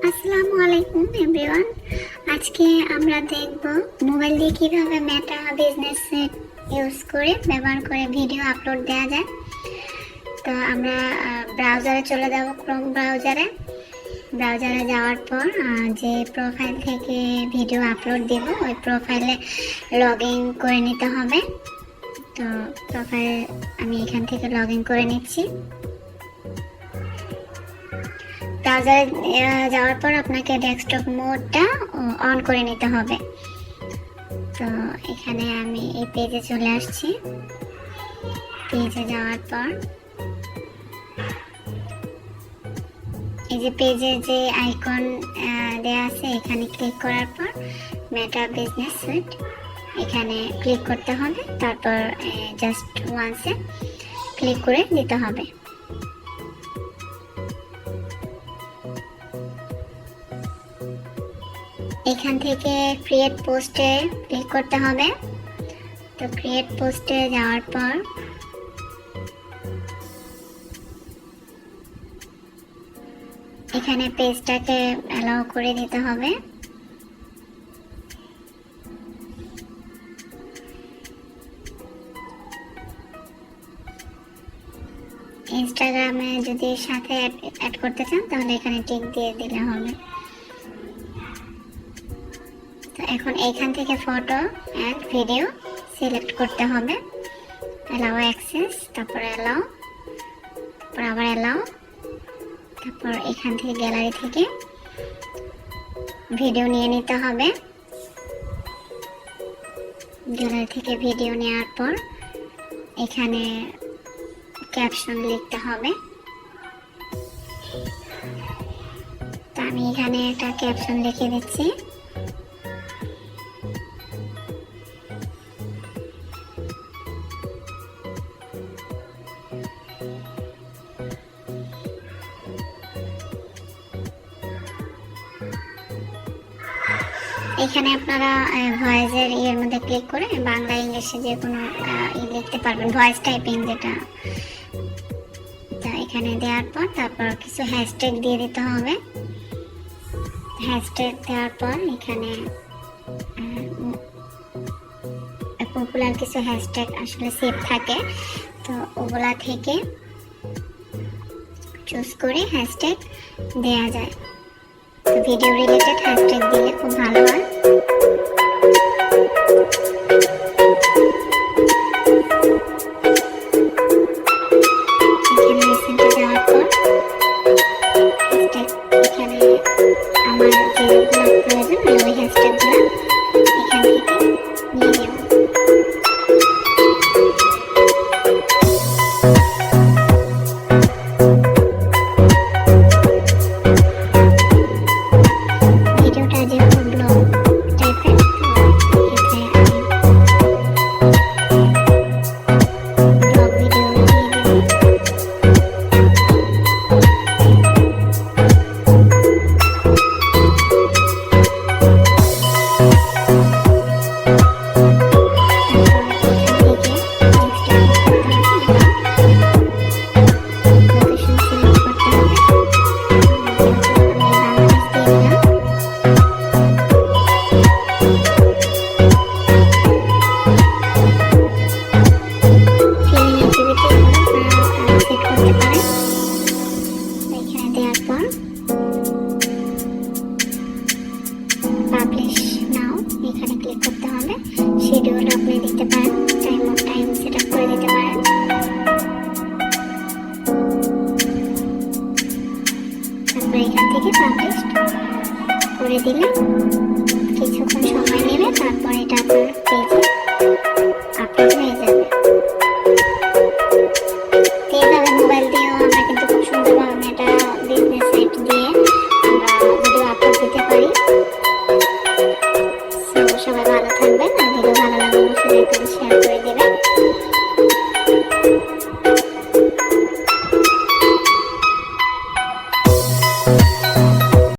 আসসালামু আলাইকুম এভরিওয়ান। আজকে আমরা দেখব মোবাইল দিয়ে কিভাবে মেটা বিজনেস সেট ব্যবহার করে ভিডিও আপলোড দেওয়া যায়। তো আমরা ব্রাউজারে চলে যাব, ক্রোম ব্রাউজারে যাওয়ার পর যে প্রোফাইল থেকে ভিডিও আপলোড দেব ওই প্রোফাইলে লগ ইন করে নিতে হবে। তো প্রোফাইল আমি এখান থেকে লগ ইন করে নিচ্ছি। ব্রাউজারে যাওয়ার পর আপনাকে ডেস্কটপ মোডটা অন করে নিতে হবে। তো এখানে আমি এই পেজে চলে আসছি। পেজে যাওয়ার পর এই যে পেজে যে আইকন দেয়া আছে এখানে ক্লিক করার পর মেটা বিজনেস সুইট এখানে ক্লিক করতে হবে। তারপর জাস্ট ওয়ান্সে ক্লিক করে দিতে হবে। এখান থেকে ক্রিয়েট পোস্টে ক্লিক করতে হবে। তো ক্রিয়েট পোস্টে যাওয়ার পর এখানে পেজটাকে অ্যালাউ করে দিতে হবে। ইনস্টাগ্রামে যদি সাথে অ্যাড করতে চান তাহলে এখানে টিক দিয়ে দিলে হবে। তো এখন এইখান থেকে ফটো অ্যান্ড ভিডিও সিলেক্ট করতে হবে। অ্যালাউ অ্যাক্সেস, তারপর অ্যালাউ, তারপর আবার অ্যালাউ, তারপর এখান থেকে গ্যালারি থেকে ভিডিও নিয়ে নিতে হবে। গ্যালারি থেকে ভিডিও নেওয়ার পর এখানে ক্যাপশন লিখতে হবে। তো আমি এখানে একটা ক্যাপশন লিখে দিচ্ছি। এখানে আপনারা ভয়েসের ইয়ের মধ্যে ক্লিক করে বাংলা ইংলিশে যে কোনো লিখতে পারবেন, ভয়েস টাইপিং যেটা। তা এখানে দেওয়ার পর তারপর কিছু হ্যাশট্যাগ দিয়ে দিতে হবে। হ্যাশট্যাগ দেওয়ার পর এখানে পপুলার কিছু হ্যাশট্যাগ আসলে সেভ থাকে, তো ওগুলা থেকে চুজ করে হ্যাশট্যাগ দেওয়া যায়। তো ভিডিও রিলেটেড হ্যাশট্যাগ দিলে খুব ভালো হয়। এখানে রিসেন্টে যাওয়ার পর হ্যাশট্যাগ এখানে আমার যেগুলো প্রয়োজন ওই হ্যাশট্যাগুলো এখান থেকে নিয়ে নেব। পাবলিশ নাও এখানে ক্লিক করতে হবে। শিডিউল আপনি দিতে পারেন, টাইম সেট আপ করে দিতে পারেন। তারপর এখান থেকে পাবলিশ করে দিলে কিছুক্ষণ সময় নেবে, তারপর এটা আপনার পেজে আপলোড হয়ে যাবে। এইভাবে মোবাইল দিয়েও আমরা কিন্তু খুব সুন্দরভাবে মেটা বিজনেস সেট দিয়ে আমরা ভিডিও আপলোড দিতে পারি। সবাই ভালো থাকবেন, আর ভিডিও ভালো লাগলে অবশ্যই শেয়ার করে দেবেন।